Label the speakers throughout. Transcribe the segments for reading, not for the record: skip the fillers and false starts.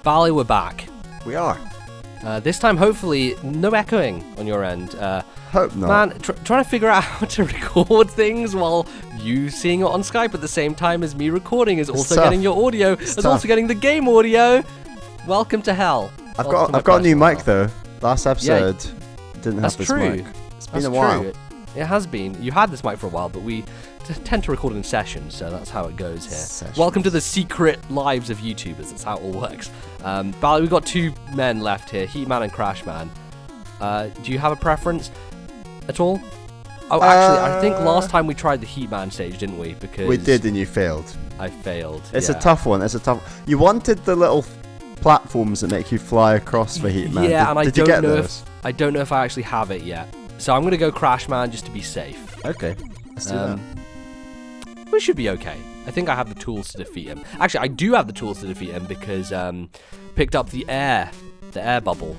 Speaker 1: Bally, we're back.
Speaker 2: We are.
Speaker 1: This time, hopefully, no echoing on your end.
Speaker 2: Hope not.
Speaker 1: Man, trying to figure out how to record things while you seeing it on Skype at the same time as me recording is also getting your audio, is also getting the game audio. Welcome to hell.
Speaker 2: I've got a new mic though. Last episode didn't have this
Speaker 1: true.
Speaker 2: mic. It's been a while.
Speaker 1: It has been. You had this mic for a while, but we tend to record in sessions, so that's how it goes here.
Speaker 2: Sessions.
Speaker 1: Welcome to the secret lives of YouTubers. That's how it all works. Bally, we've got two men left here, Heatman and Crashman. Do you have a preference at all? Oh, actually, I think last time we tried the Heatman stage, didn't we? Because
Speaker 2: we did, and you failed.
Speaker 1: I failed.
Speaker 2: It's a tough one. You wanted the little platforms that make you fly across for Heatman.
Speaker 1: Yeah, and
Speaker 2: did you get those?
Speaker 1: I don't know if I actually have it yet. So I'm gonna go Crashman just to be safe.
Speaker 2: Okay, let's do that.
Speaker 1: We should be okay. I think I have the tools to defeat him. Actually, I do have the tools to defeat him because picked up the air bubble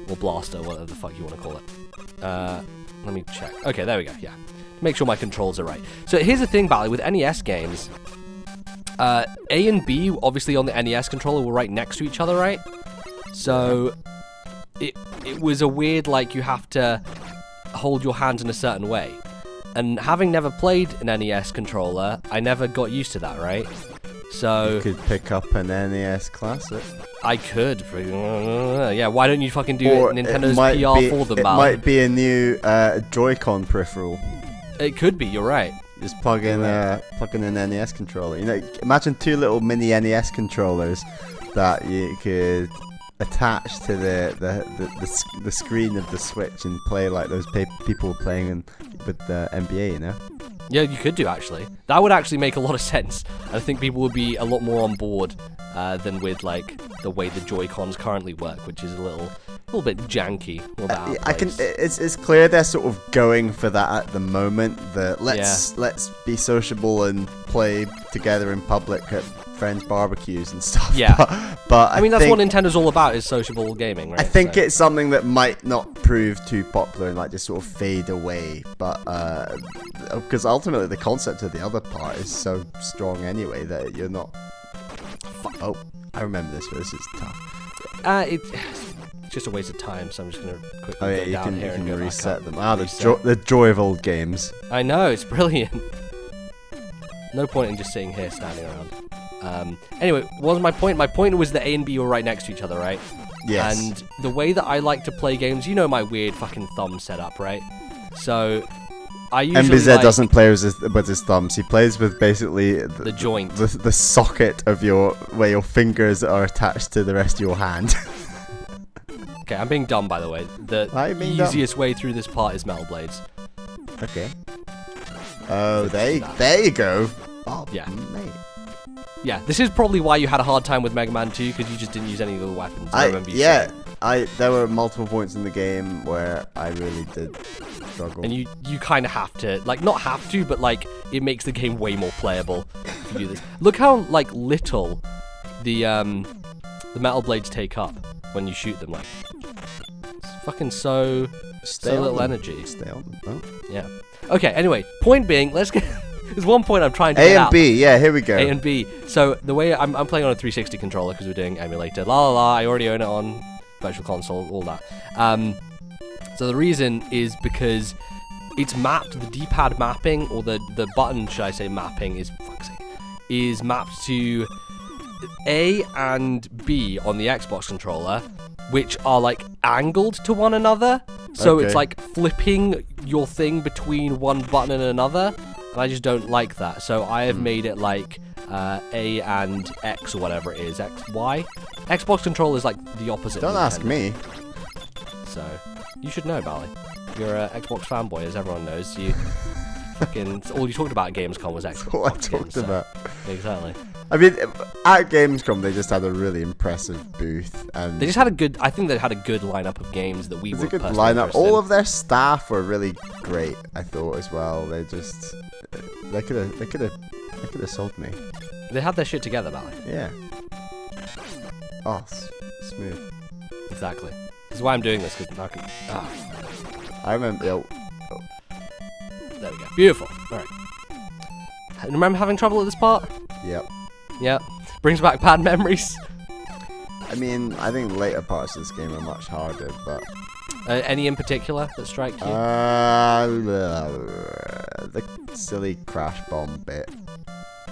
Speaker 1: or blaster, whatever the fuck you want to call it. Let me check. Okay, there we go. Yeah, make sure my controls are right. So here's the thing, Bally, with NES games, A and B obviously on the NES controller were right next to each other, right? So it was a weird, like, you have to hold your hands in a certain way. And having never played an NES controller, I never got used to that, right? So
Speaker 2: you could pick up an NES Classic.
Speaker 1: I could. Yeah, why don't you fucking do
Speaker 2: Or
Speaker 1: Nintendo's PR for them,
Speaker 2: It
Speaker 1: Bally?
Speaker 2: might be a new Joy-Con peripheral.
Speaker 1: It could be, you're right.
Speaker 2: Just plug in an NES controller. You know, imagine two little mini NES controllers that you could attach to the screen of the Switch and play like those people were playing with the NBA, you know?
Speaker 1: Yeah, you could do, actually. That would actually make a lot of sense. I think people would be a lot more on board than with, like, the way the Joy-Cons currently work, which is a little bit janky.
Speaker 2: It's clear they're sort of going for that at the moment. Let's be sociable and play together in public at friends' barbecues and stuff.
Speaker 1: Yeah,
Speaker 2: but
Speaker 1: I mean that's what Nintendo's all about, is sociable gaming, right?
Speaker 2: I think it's something that might not prove too popular and like just sort of fade away. But because ultimately the concept of the other part is so strong anyway that you're not. Oh, I remember this, but this is tough.
Speaker 1: It's just a waste of time, so I'm just gonna quickly go down here and go
Speaker 2: reset them. The joy of old games.
Speaker 1: I know, it's brilliant. No point in just sitting here standing around. Anyway, what was my point? My point was that A and B were right next to each other, right?
Speaker 2: Yes.
Speaker 1: And the way that I like to play games, you know my weird fucking thumb setup, right? So I usually
Speaker 2: MBZ doesn't play with his thumbs. He plays with basically
Speaker 1: the joint,
Speaker 2: the socket of where your fingers are attached to the rest of your hand.
Speaker 1: Okay, I'm being dumb, by the way. The easiest way through this part is Metal Blades.
Speaker 2: Okay. Oh, there you go. Oh,
Speaker 1: yeah.
Speaker 2: Mate.
Speaker 1: Yeah, this is probably why you had a hard time with Mega Man 2, because you just didn't use any of the weapons. I remember you saying.
Speaker 2: There were multiple points in the game where I really did struggle.
Speaker 1: And you kind of have to, like, not have to, but like it makes the game way more playable if you do this. Look how like little the Metal Blades take up when you shoot them. Like, it's fucking so little energy.
Speaker 2: Stay on them. Oh.
Speaker 1: Yeah. Okay. Anyway, point being, let's get. There's one point I'm trying to
Speaker 2: get
Speaker 1: out.
Speaker 2: A and B, yeah, here we go.
Speaker 1: A and B. So the way I'm playing on a 360 controller because we're doing emulator. La la la. I already own it on Virtual Console. All that. So the reason is because it's mapped. The D-pad mapping, or the button, should I say, mapping is mapped to A and B on the Xbox controller, which are like angled to one another. So it's like flipping your thing between one button and another. And I just don't like that, so I have made it like A and X or whatever it is, X, Y. Xbox controller is like the opposite.
Speaker 2: Don't ask me.
Speaker 1: So you should know, Bally. You're an Xbox fanboy, as everyone knows. You fucking all you talked about at Gamescom was Xbox.
Speaker 2: That's all I talked about.
Speaker 1: Exactly.
Speaker 2: I mean, at Gamescom they just had a really impressive booth, and
Speaker 1: they just had a good. I think they had a good lineup of games that we were.
Speaker 2: It's a good lineup. All of their staff were really great, I thought, as well. They just they could have sold me.
Speaker 1: They had their shit together, Bally.
Speaker 2: Yeah. Oh, smooth.
Speaker 1: Exactly. This is why I'm doing this, because I can.
Speaker 2: I remember.
Speaker 1: There we go. Beautiful. All right. Remember having trouble at this part?
Speaker 2: Yep.
Speaker 1: Yeah. Brings back bad memories.
Speaker 2: I mean, I think later parts of this game are much harder, but
Speaker 1: Any in particular that strike you?
Speaker 2: the silly crash bomb bit,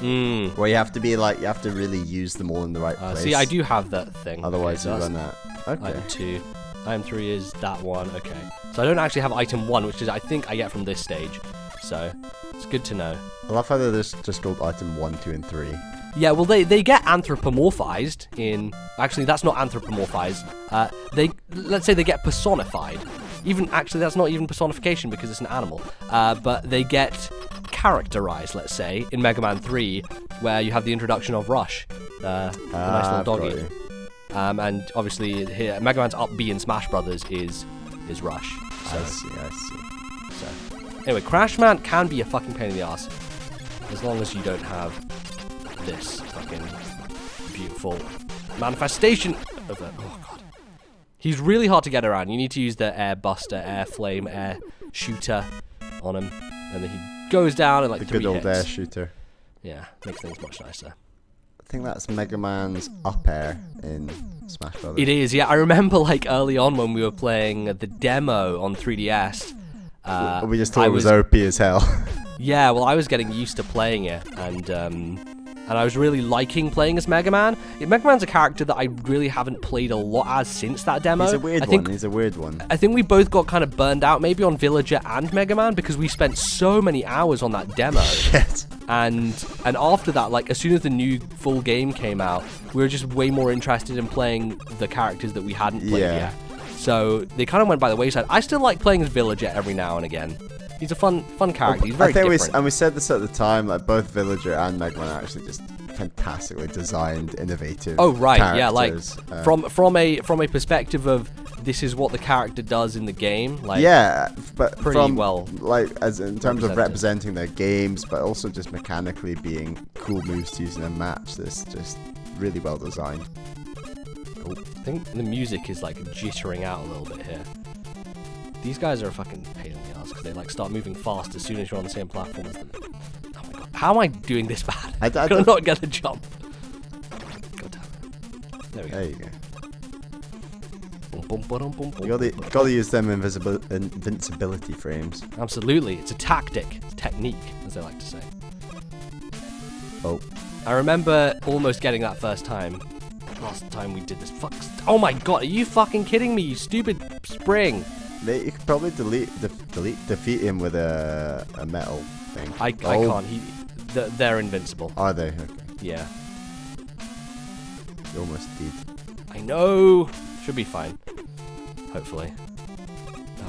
Speaker 1: Mm.
Speaker 2: where you have to really use them all in the right place.
Speaker 1: See, I do have that thing.
Speaker 2: Otherwise,
Speaker 1: Okay,
Speaker 2: you
Speaker 1: so
Speaker 2: run out. Okay.
Speaker 1: Item 2. Item 3 is that one. Okay. So I don't actually have item 1, which is I think I get from this stage. So it's good to know.
Speaker 2: I love how they're just called item 1, 2, and 3.
Speaker 1: Yeah, well, they get anthropomorphized in... Actually, that's not anthropomorphized. Let's say they get personified. Actually, that's not even personification because it's an animal. But they get characterized, let's say, in Mega Man 3, where you have the introduction of Rush. The nice little doggy. And obviously, here, Mega Man's up B in Smash Brothers is Rush. So,
Speaker 2: I see.
Speaker 1: So. Anyway, Crash Man can be a fucking pain in the ass. As long as you don't have this fucking beautiful manifestation of it. Oh god. He's really hard to get around. You need to use the air buster, air flame, air shooter on him. And then he goes down in like
Speaker 2: The
Speaker 1: 3
Speaker 2: good old
Speaker 1: hits.
Speaker 2: air shooter.
Speaker 1: Yeah, makes things much nicer.
Speaker 2: I think that's Mega Man's up air in Smash Brothers.
Speaker 1: It is, yeah. I remember like early on when we were playing the demo on 3DS.
Speaker 2: We just thought it was OP as hell.
Speaker 1: Yeah, well, I was getting used to playing it, and I was really liking playing as Mega Man. Mega Man's a character that I really haven't played a lot as since that demo.
Speaker 2: He's a weird one.
Speaker 1: I think we both got kind of burned out, maybe on Villager and Mega Man, because we spent so many hours on that demo.
Speaker 2: Yes.
Speaker 1: And after that, like as soon as the new full game came out, we were just way more interested in playing the characters that we hadn't played yet. So they kind of went by the wayside. I still like playing as Villager every now and again. He's a fun character. He's very different.
Speaker 2: We said this at the time, like both Villager and Mega Man are actually just fantastically designed, innovative.
Speaker 1: Oh right,
Speaker 2: characters.
Speaker 1: yeah, like from a perspective of this is what the character does in the game. Like
Speaker 2: but
Speaker 1: pretty well,
Speaker 2: like as in terms of representing their games, but also just mechanically being cool moves to use in a match. This just really well designed.
Speaker 1: Oh, I think the music is like jittering out a little bit here. These guys are a fucking pain in the ass because they like start moving fast as soon as you're on the same platform as them. Oh my god, how am I doing this bad? I could not get the jump. God damn it. There we go.
Speaker 2: There you go.
Speaker 1: Boom, boom, boom, boom,
Speaker 2: You gotta use them invincibility frames.
Speaker 1: Absolutely, it's a tactic, it's technique, as they like to say.
Speaker 2: Oh.
Speaker 1: I remember almost getting that first time. Last time we did this. Oh my god, are you fucking kidding me, you stupid spring?
Speaker 2: You could probably defeat him with a metal thing.
Speaker 1: I can't. They're invincible.
Speaker 2: Are they? Okay.
Speaker 1: Yeah.
Speaker 2: You almost did.
Speaker 1: I know. Should be fine. Hopefully.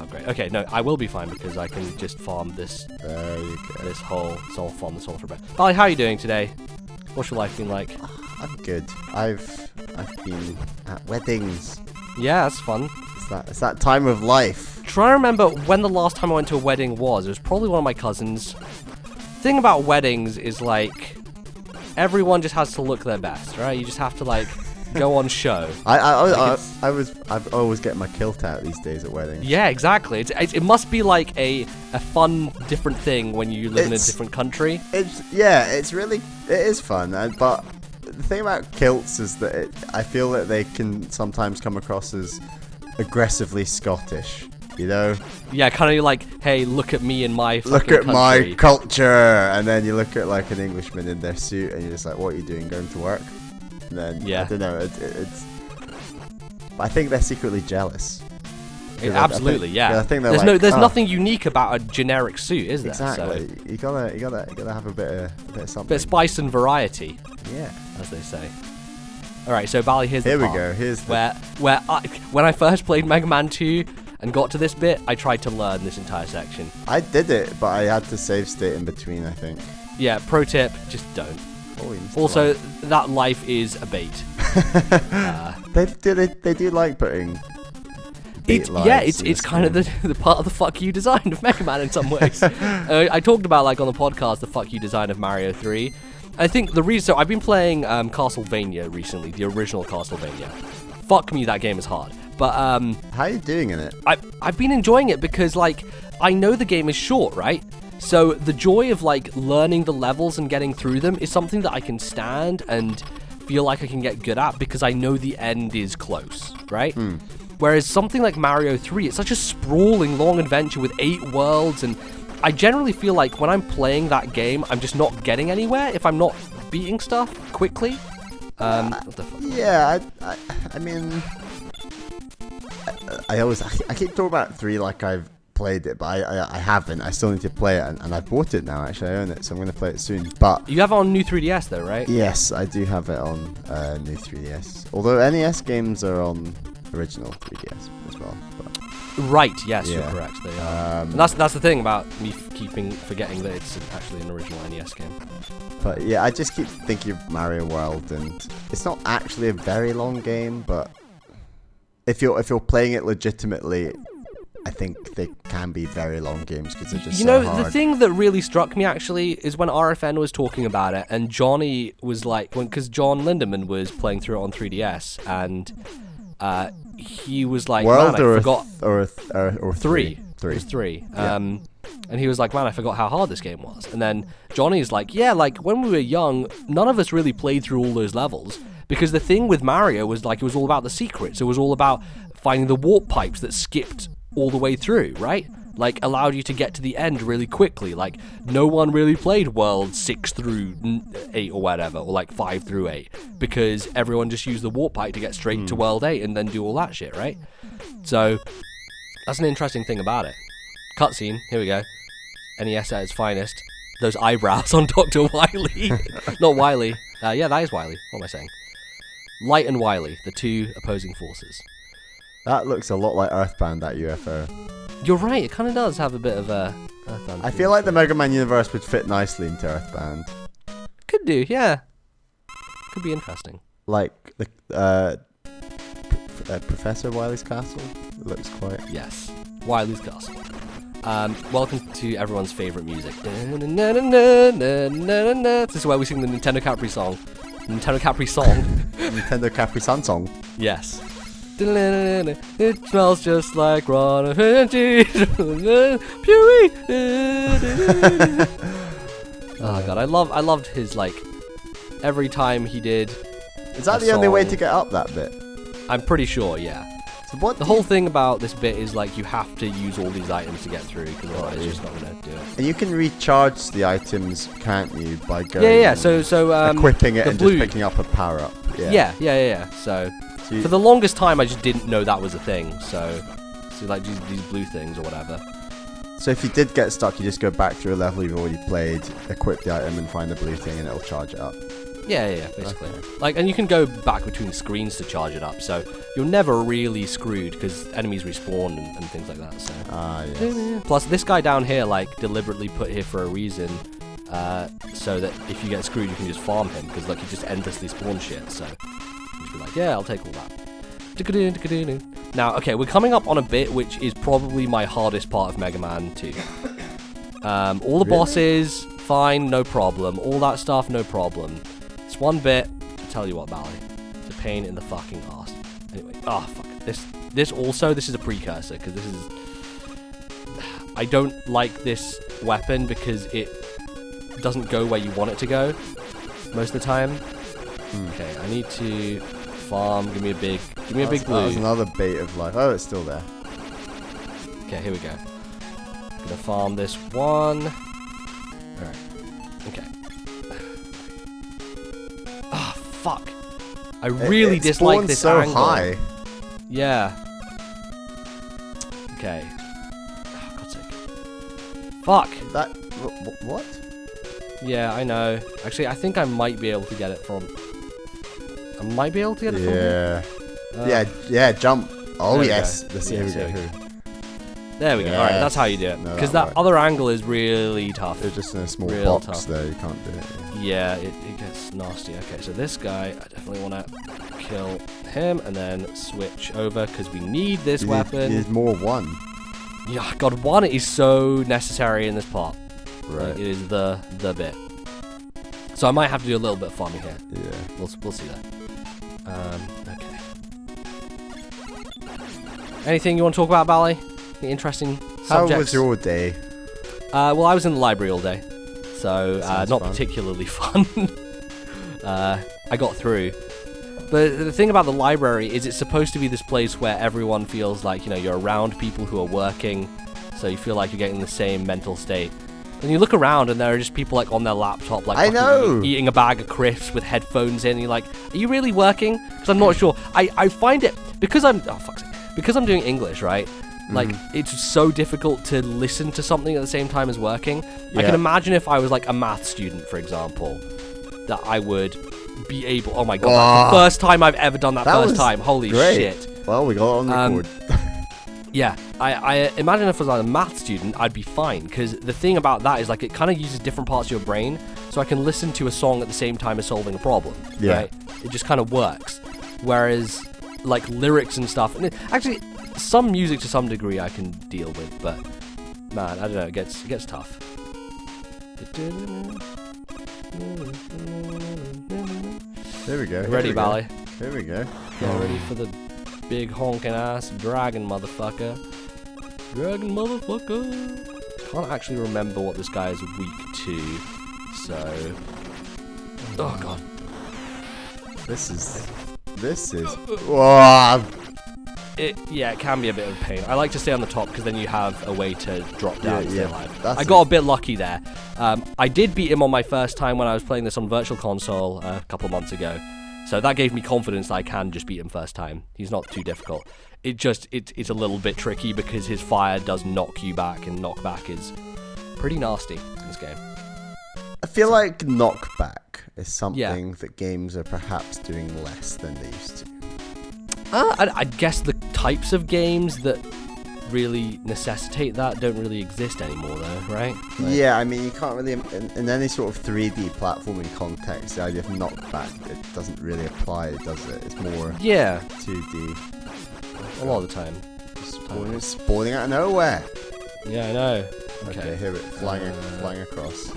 Speaker 1: Oh great. Okay, no, I will be fine because I can just farm this.
Speaker 2: There you go.
Speaker 1: This whole. So I'll farm this whole for a bit. Bali, how are you doing today? What's your life been like?
Speaker 2: I'm good. I've been at weddings.
Speaker 1: Yeah, that's fun.
Speaker 2: It's that time of life.
Speaker 1: Try to remember when the last time I went to a wedding was. It was probably one of my cousins. Thing about weddings is like everyone just has to look their best, right? You just have to like go on show.
Speaker 2: I always get my kilt out these days at weddings.
Speaker 1: Yeah, exactly. It must be like a fun, different thing when you live in a different country.
Speaker 2: It is fun, but the thing about kilts is that I feel that they can sometimes come across as aggressively Scottish, you know?
Speaker 1: Yeah, kind of like, hey, look at me and my fucking country.
Speaker 2: My culture, and then you look at like an Englishman in their suit, and you're just like, what are you doing, going to work? And then I don't know, it's. I think they're secretly jealous.
Speaker 1: Absolutely, yeah.
Speaker 2: I think there's
Speaker 1: nothing unique about a generic suit, is there?
Speaker 2: Exactly.
Speaker 1: So,
Speaker 2: you gotta have a bit of something.
Speaker 1: Bit of spice and variety.
Speaker 2: Yeah,
Speaker 1: as they say. All right, so Bali, here's the part.
Speaker 2: Here we go. Here's
Speaker 1: where when I first played Mega Man 2 and got to this bit, I tried to learn this entire section.
Speaker 2: I did it, but I had to save state in between, I think.
Speaker 1: Yeah, pro tip, just don't. Also, that life is a bait.
Speaker 2: They do like putting.
Speaker 1: It's kind of the part of the fuck you design of Mega Man in some ways. I talked about like on the podcast the fuck you design of Mario 3. I think the reason, so I've been playing Castlevania recently, the original Castlevania. Fuck me, that game is hard. But
Speaker 2: how are you doing in it?
Speaker 1: I've been enjoying it because like I know the game is short, right? So the joy of like learning the levels and getting through them is something that I can stand and feel like I can get good at because I know the end is close, right? Whereas something like Mario 3, it's such a sprawling, long adventure with 8 worlds, and I generally feel like when I'm playing that game, I'm just not getting anywhere if I'm not beating stuff quickly. What the fuck?
Speaker 2: Yeah, I mean, I keep talking about 3 like I've played it, but I haven't. I still need to play it, and I bought it now. Actually, I own it, so I'm going to play it soon. But
Speaker 1: You have it on new 3DS though, right?
Speaker 2: yes, I do have it on new 3DS. Although NES games are on original 3DS as well. But,
Speaker 1: Right, yes, you're
Speaker 2: Yeah.
Speaker 1: correct. They are. And that's the thing about me forgetting that it's actually an original NES game.
Speaker 2: but yeah, I just keep thinking of Mario World, and it's not actually a very long game, but if you're playing it legitimately, I think they can be very long games because they're just
Speaker 1: You
Speaker 2: so
Speaker 1: know,
Speaker 2: hard.
Speaker 1: the thing that really struck me actually is when RFN was talking about it, and Johnny was like, because John Lindemann was playing through it on 3DS, and he was like,
Speaker 2: World
Speaker 1: man, I
Speaker 2: or
Speaker 1: forgot.
Speaker 2: or
Speaker 1: 3.
Speaker 2: Three.
Speaker 1: It was 3.
Speaker 2: Yeah.
Speaker 1: And he was like, man, I forgot how hard this game was. And then Johnny's like, yeah, like when we were young, none of us really played through all those levels. Because the thing with Mario was like, it was all about the secrets. It was all about finding the warp pipes that skipped all the way through, right? Like, allowed you to get to the end really quickly. Like, no one really played World 6 through 8 or whatever, or like 5 through 8, because everyone just used the warp pipe to get straight to World 8 and then do all that shit, right? So, that's an interesting thing about it. Cutscene, here we go. NES at its finest. Those eyebrows on Dr. Wily. Not Wily. Yeah, that is Wily. What am I saying? Light and Wily, the two opposing forces.
Speaker 2: That looks a lot like Earthbound, that UFO.
Speaker 1: You're right, it kind of does have a bit of a Earthbound
Speaker 2: I
Speaker 1: feel.
Speaker 2: feel like the Mega Man universe would fit nicely into Earthbound.
Speaker 1: Could do, yeah. Could be interesting.
Speaker 2: Like the Professor Wily's castle. It looks quite.
Speaker 1: Yes. Wily's Castle. Welcome to everyone's favorite music. This is where we sing the Nintendo Capri song. Nintendo Capri song.
Speaker 2: Nintendo Capri Sun song.
Speaker 1: Yes. It smells just like Ron and cheese. Oh god, I loved his, like, every time he did.
Speaker 2: Is that
Speaker 1: a
Speaker 2: the only way
Speaker 1: song.
Speaker 2: to get up that bit?
Speaker 1: I'm pretty sure, yeah.
Speaker 2: So what?
Speaker 1: The whole thing about this bit is like you have to use all these items to get through, because otherwise it's just not gonna do it.
Speaker 2: And you can recharge the items, can't you? By going.
Speaker 1: Yeah. So
Speaker 2: equipping it
Speaker 1: the
Speaker 2: and
Speaker 1: blue-
Speaker 2: just picking up a power up.
Speaker 1: Yeah. So
Speaker 2: So you-
Speaker 1: for the longest time, I just didn't know that was a thing. So like these blue things or whatever.
Speaker 2: So if you did get stuck, you just go back through a level you've already played, equip the item, and find the blue thing, and it'll charge it up.
Speaker 1: Yeah, basically.
Speaker 2: Okay.
Speaker 1: Like, and you can go back between screens to charge it up, so you're never really screwed because enemies respawn and things like that. So.
Speaker 2: Ah, yes.
Speaker 1: Plus, this guy down here, like, deliberately put here for a reason, so that if you get screwed, you can just farm him because, like, he just endlessly spawns shit. So you just be like, yeah, I'll take all that. Now, okay, we're coming up on a bit which is probably my hardest part of Mega Man 2. All the
Speaker 2: Really?
Speaker 1: bosses, fine, no problem. All that stuff, no problem. It's one bit, I'll tell you what, Bally. It's a pain in the fucking ass. Anyway, fuck. This is a precursor, because this is... I don't like this weapon because it doesn't go where you want it to go most of the time. Okay, I need to farm. Give me a big
Speaker 2: That
Speaker 1: blue.
Speaker 2: was another bait of life. Oh, it's still there.
Speaker 1: Okay, here we go. Gonna farm this one. Alright. Okay. Ah, fuck. I really
Speaker 2: It
Speaker 1: dislike
Speaker 2: spawns
Speaker 1: this
Speaker 2: so
Speaker 1: angle.
Speaker 2: high.
Speaker 1: Yeah. Okay. Oh, God's sake. Fuck.
Speaker 2: That what?
Speaker 1: Yeah, I know. Actually, I think I might be able to get it from... I might be able to get it from here.
Speaker 2: Yeah. Yeah. Jump. Oh
Speaker 1: There we
Speaker 2: yes.
Speaker 1: go.
Speaker 2: Let's
Speaker 1: Yes,
Speaker 2: here
Speaker 1: there
Speaker 2: we
Speaker 1: we
Speaker 2: go.
Speaker 1: There we go. Alright, that's
Speaker 2: Yes.
Speaker 1: how you do it.
Speaker 2: No,
Speaker 1: Because
Speaker 2: that
Speaker 1: that
Speaker 2: worked.
Speaker 1: other angle is really tough.
Speaker 2: They're just in a small
Speaker 1: Real
Speaker 2: box
Speaker 1: tough.
Speaker 2: there. You can't do it.
Speaker 1: Yeah, it gets nasty. Okay, so this guy, I definitely want to kill him and then switch over because we need this
Speaker 2: You
Speaker 1: weapon.
Speaker 2: need more one.
Speaker 1: Yeah, God, one is so necessary in this part.
Speaker 2: Right.
Speaker 1: Like, it is the bit. So I might have to do a little bit of farming here.
Speaker 2: Yeah.
Speaker 1: We'll see that. Okay. Anything you want to talk about, Bally? Any interesting
Speaker 2: How
Speaker 1: subjects?
Speaker 2: was your day?
Speaker 1: Well, I was in the library all day, so
Speaker 2: Sounds
Speaker 1: not
Speaker 2: fun.
Speaker 1: particularly fun. I got through. But the thing about the library is it's supposed to be this place where everyone feels like, you know, you're around people who are working, so you feel like you're getting the same mental state. And you look around and there are just people like on their laptop, like
Speaker 2: I know.
Speaker 1: eating a bag of crisps with headphones in. And you're like, are you really working? Because I'm not sure. I find it because I'm because I'm doing English, right? Like it's so difficult to listen to something at the same time as working. I can imagine if I was like a math student, for example, that I would be able. Oh my god, that's the first time I've ever done that first time. Holy
Speaker 2: great.
Speaker 1: shit!
Speaker 2: Well, we got it on record.
Speaker 1: Yeah, I imagine if I was like a math student, I'd be fine, because the thing about that is like it kind of uses different parts of your brain, so I can listen to a song at the same time as solving a problem.
Speaker 2: Yeah.
Speaker 1: Right? It just kind of works. Whereas like lyrics and stuff, and actually some music to some degree I can deal with, but man, I don't know, it gets tough.
Speaker 2: There we go.
Speaker 1: Ready, Bally?
Speaker 2: Here we go.
Speaker 1: Get ready for the big honking ass dragon motherfucker. Dragon motherfucker. Can't actually remember what this guy is weak to, so. Oh god.
Speaker 2: This is. Whoa.
Speaker 1: It can be a bit of a pain. I like to stay on the top because then you have a way to drop down and stay alive. I got a bit lucky there. I did beat him on my first time when I was playing this on Virtual Console a couple of months ago. So that gave me confidence that I can just beat him first time. He's not too difficult. It's a little bit tricky because his fire does knock you back, and knockback is pretty nasty in this game.
Speaker 2: I feel like knockback is something that games are perhaps doing less than they used to.
Speaker 1: I guess the types of games that really necessitate that don't really exist anymore, though, right? Like,
Speaker 2: yeah, I mean, you can't really, in any sort of 3D platforming context, the idea of knockback, it doesn't really apply, does it? It's more 2D.
Speaker 1: A lot of the time.
Speaker 2: Spawning out of nowhere.
Speaker 1: Yeah, I know.
Speaker 2: Okay, here it flying across.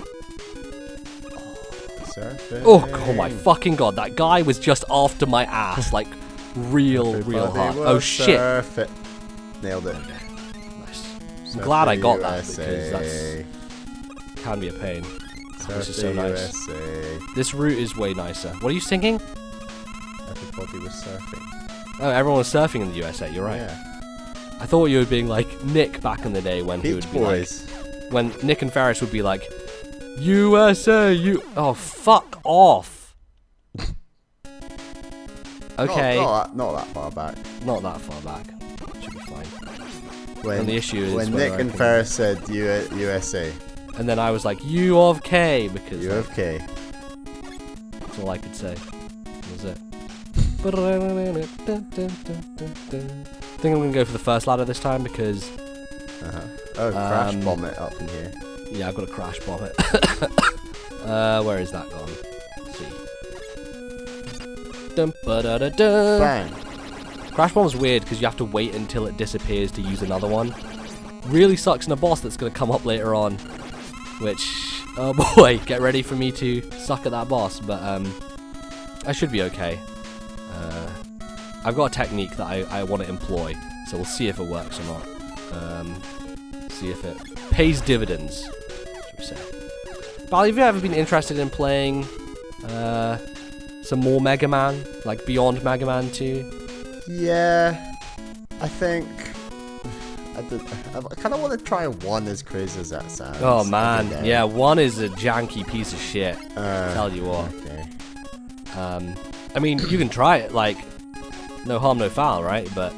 Speaker 2: Surfing.
Speaker 1: Oh my fucking god, that guy was just after my ass, like real hard. Oh shit.
Speaker 2: It. Nailed it.
Speaker 1: Nice. I'm glad I got that because that can be a pain. This is so nice.
Speaker 2: USA.
Speaker 1: This route is way nicer. What are you singing?
Speaker 2: Everybody was surfing.
Speaker 1: Oh, everyone was surfing in the USA, you're right.
Speaker 2: Yeah.
Speaker 1: I thought you were being like Nick back in the day when he would be
Speaker 2: Boys.
Speaker 1: like, when Nick and Ferris would be like, USA, you. Oh, fuck off. Okay.
Speaker 2: Not that far back.
Speaker 1: Not that far back. Should be fine.
Speaker 2: When,
Speaker 1: and the issue is
Speaker 2: when Nick and Ferris said USA.
Speaker 1: And then I was like, U of K, because
Speaker 2: U of K.
Speaker 1: That's all I could say. That was it. I think I'm going to go for the first ladder this time because...
Speaker 2: Oh, crash bomb it up in here.
Speaker 1: Yeah, I've got to crash bomb it. Where is that gone? Let's see.
Speaker 2: Bang.
Speaker 1: Crash bomb's weird because you have to wait until it disappears to use another one. Really sucks in a boss that's going to come up later on. Which, oh boy, get ready for me to suck at that boss. But I should be okay. I've got a technique that I want to employ, so we'll see if it works or not. See if it pays dividends, should we say. Bally, have you ever been interested in playing some more Mega Man, like beyond Mega Man 2?
Speaker 2: Yeah, I think I kind of want to try 1, as crazy as that sounds.
Speaker 1: Oh man, yeah, 1 is a janky piece of shit. Tell you what.
Speaker 2: Okay.
Speaker 1: I mean, you can try it, like, no harm, no foul, right? But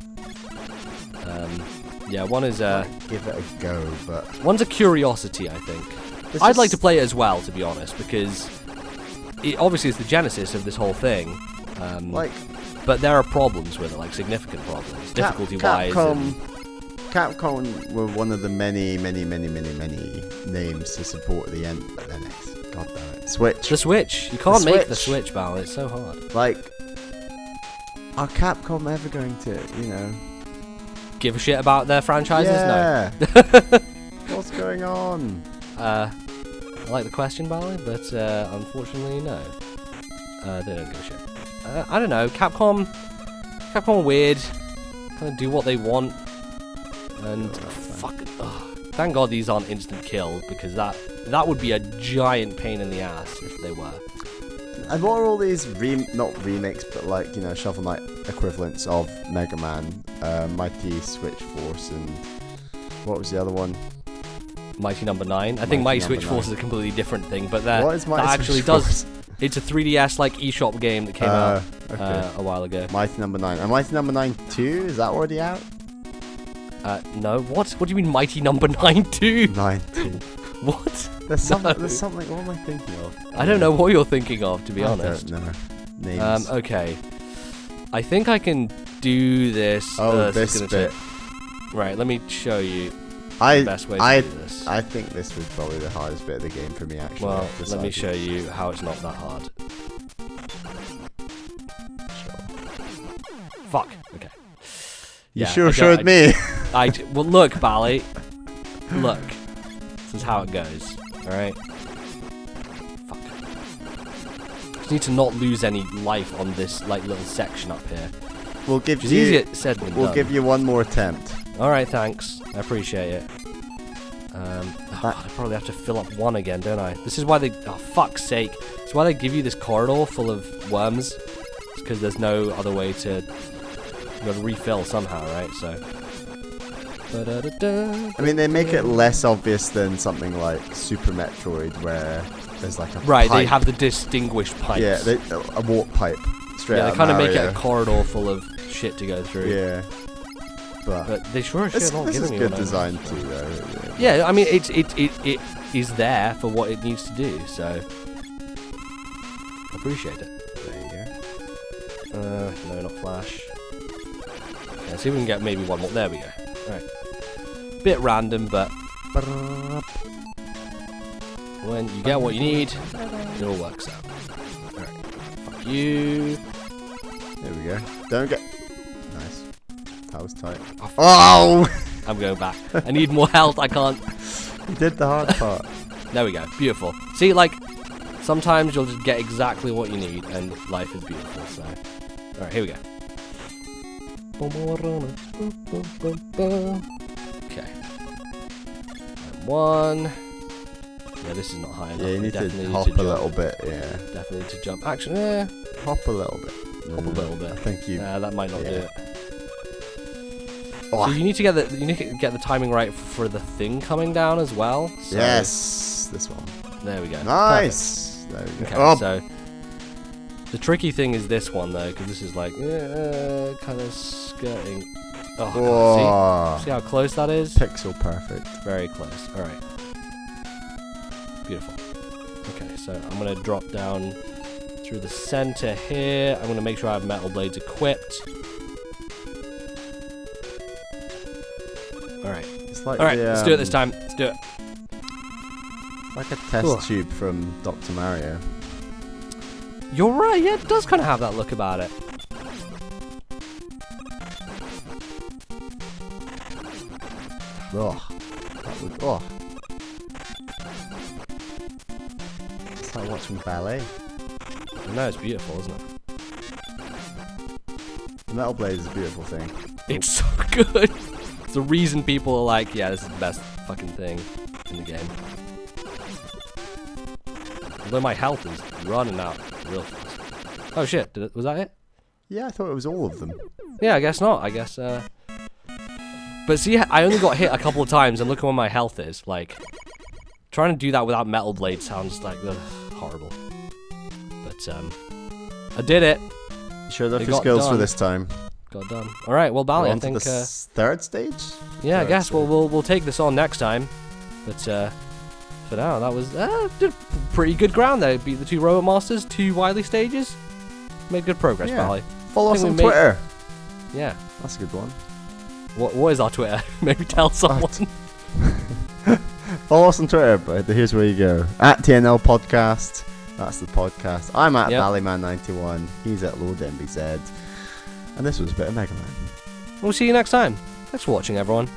Speaker 1: yeah, 1 is
Speaker 2: give it a go, but
Speaker 1: 1's a curiosity, I think. I'd like to play it as well, to be honest, because it obviously is the genesis of this whole thing. But there are problems with it, like significant problems, difficulty-wise.
Speaker 2: Capcom were one of the many names to support the NX. God damn it. Switch.
Speaker 1: The Switch. You can't make the Switch, Val. It's so hard.
Speaker 2: Like, are Capcom ever going to,
Speaker 1: give a shit about their franchises?
Speaker 2: Yeah.
Speaker 1: No.
Speaker 2: What's going on?
Speaker 1: I like the question, Bally, but unfortunately, no. They don't give a shit. I don't know. Capcom are weird. Kind of do what they want. And thank God these aren't instant kill, because that would be a giant pain in the ass if they were.
Speaker 2: And what are all these not remakes, but like, you know, Shovel Knight equivalents of Mega Man, Mighty Switch Force, and what was the other one?
Speaker 1: Mighty Number 9. I think Mighty Switch
Speaker 2: Number
Speaker 1: Force is a completely different thing, but that,
Speaker 2: What is Mighty
Speaker 1: that actually
Speaker 2: Switch
Speaker 1: does.
Speaker 2: Force?
Speaker 1: It's a 3DS like eShop game that came out
Speaker 2: Okay.
Speaker 1: a while ago.
Speaker 2: Mighty Number 9. And Mighty Number 9 2, is that already out?
Speaker 1: No, what? What do you mean Mighty Number 9 2?
Speaker 2: 9 2.
Speaker 1: What?
Speaker 2: There's something,
Speaker 1: No.
Speaker 2: there's something, what am I thinking of?
Speaker 1: I don't know what you're thinking of, to be honest.
Speaker 2: I don't know. Names.
Speaker 1: Okay. I think I can do this.
Speaker 2: This
Speaker 1: is gonna
Speaker 2: bit.
Speaker 1: Right, let me show you the
Speaker 2: I
Speaker 1: best way to do this.
Speaker 2: I think this was probably the hardest bit of the game for me, actually.
Speaker 1: Well,
Speaker 2: I've
Speaker 1: let me
Speaker 2: decided.
Speaker 1: show you how it's not that hard. Fuck. Okay.
Speaker 2: You
Speaker 1: Yeah,
Speaker 2: sure
Speaker 1: I
Speaker 2: showed
Speaker 1: don't-
Speaker 2: me.
Speaker 1: well, look, Bally. Look. This is how it goes. Alright? Fuck. Just need to not lose any life on this, like, little section up here.
Speaker 2: We'll give
Speaker 1: Which is
Speaker 2: you.
Speaker 1: easier said than
Speaker 2: We'll
Speaker 1: done.
Speaker 2: give you one more attempt.
Speaker 1: Alright, thanks. I appreciate it. I probably have to fill up one again, don't I? This is why they... Oh, fuck's sake. It's why they give you this corridor full of worms. It's because there's no other way to... You gotta refill somehow, right? So... Ba-da-da-da.
Speaker 2: I mean, they make it less obvious than something like Super Metroid, where there's like a
Speaker 1: Right, they
Speaker 2: pipe.
Speaker 1: have the distinguished pipes.
Speaker 2: Yeah, a warp pipe straight
Speaker 1: Yeah,
Speaker 2: out
Speaker 1: they
Speaker 2: of
Speaker 1: kind of make it
Speaker 2: Mario.
Speaker 1: a corridor full of shit to go through.
Speaker 2: Yeah,
Speaker 1: But they sure as
Speaker 2: this,
Speaker 1: shit not
Speaker 2: this is
Speaker 1: giving me
Speaker 2: good
Speaker 1: one.
Speaker 2: design too, though.
Speaker 1: Yeah, I mean, it is there for what it needs to do, so... I appreciate it.
Speaker 2: There you go.
Speaker 1: No, not Flash. Yeah, see if we can get maybe one more. There we go. Alright. Bit random, but when you get what you need, it all works out. Alright. Fuck you.
Speaker 2: There we go. Don't get. Nice. That was tight. Oh!
Speaker 1: I'm going back. I need more health. I can't.
Speaker 2: You did the hard part.
Speaker 1: There we go. Beautiful. See, like, sometimes you'll just get exactly what you need, and life is beautiful, so. Alright, here we go. Okay. And one. Yeah, this is not high enough.
Speaker 2: Yeah, you
Speaker 1: I
Speaker 2: need to
Speaker 1: definitely
Speaker 2: hop
Speaker 1: to
Speaker 2: a
Speaker 1: jump.
Speaker 2: little bit. Yeah,
Speaker 1: Definitely need to jump. Actually,
Speaker 2: hop a little bit.
Speaker 1: hop a little bit.
Speaker 2: I think you.
Speaker 1: That might not do
Speaker 2: yeah.
Speaker 1: it.
Speaker 2: Oh,
Speaker 1: So you need to get the timing right for the thing coming down as well. So
Speaker 2: yes, this one.
Speaker 1: There we go.
Speaker 2: Nice. There we
Speaker 1: Perfect.
Speaker 2: go.
Speaker 1: Okay,
Speaker 2: Oh,
Speaker 1: so the tricky thing is this one though, because this is like kind of skirting. Oh,
Speaker 2: whoa.
Speaker 1: see how close that is?
Speaker 2: Pixel perfect.
Speaker 1: Very close. All right. Beautiful. Okay, so I'm gonna drop down through the center here. I'm gonna make sure I have metal blades equipped. All right.
Speaker 2: It's like
Speaker 1: All right.
Speaker 2: the,
Speaker 1: Let's do it this time. Let's do it.
Speaker 2: Like a test
Speaker 1: Ugh.
Speaker 2: tube from Dr. Mario.
Speaker 1: You're right. Yeah, it does kind of have that look about it.
Speaker 2: Oh, that was, oh. It's like watching ballet.
Speaker 1: I know it's beautiful, isn't it?
Speaker 2: The Metal Blade is a beautiful thing.
Speaker 1: It's so good. It's the reason people are like, yeah, this is the best fucking thing in the game. Although my health is running out real fast. Oh shit, was that it?
Speaker 2: Yeah, I thought it was all of them.
Speaker 1: Yeah, I guess not. I guess, But see, I only got hit a couple of times, and look at what my health is. Like, trying to do that without Metal Blade sounds like horrible. But, I did it.
Speaker 2: You sure enough
Speaker 1: It
Speaker 2: your
Speaker 1: got
Speaker 2: skills for
Speaker 1: done.
Speaker 2: this time.
Speaker 1: Got done. All right, well, Bally,
Speaker 2: We're
Speaker 1: I
Speaker 2: on to
Speaker 1: think,
Speaker 2: the third stage?
Speaker 1: yeah, I
Speaker 2: third
Speaker 1: guess
Speaker 2: stage.
Speaker 1: we'll take this on next time. But, for now, that was did pretty good ground there. Beat the two Robot Masters, 2 Wily stages. Made good progress,
Speaker 2: Yeah.
Speaker 1: Bally.
Speaker 2: Follow us
Speaker 1: think
Speaker 2: on
Speaker 1: we made-
Speaker 2: Twitter.
Speaker 1: Yeah.
Speaker 2: That's a good one.
Speaker 1: What is our Twitter? Maybe tell someone.
Speaker 2: Follow us on Twitter, but here's where you go. At TNL Podcast. That's the podcast. I'm at
Speaker 1: Yep.
Speaker 2: Ballyman91. He's at Lord MBZ. And this was a bit of Mega Man.
Speaker 1: We'll see you next time. Thanks for watching, everyone.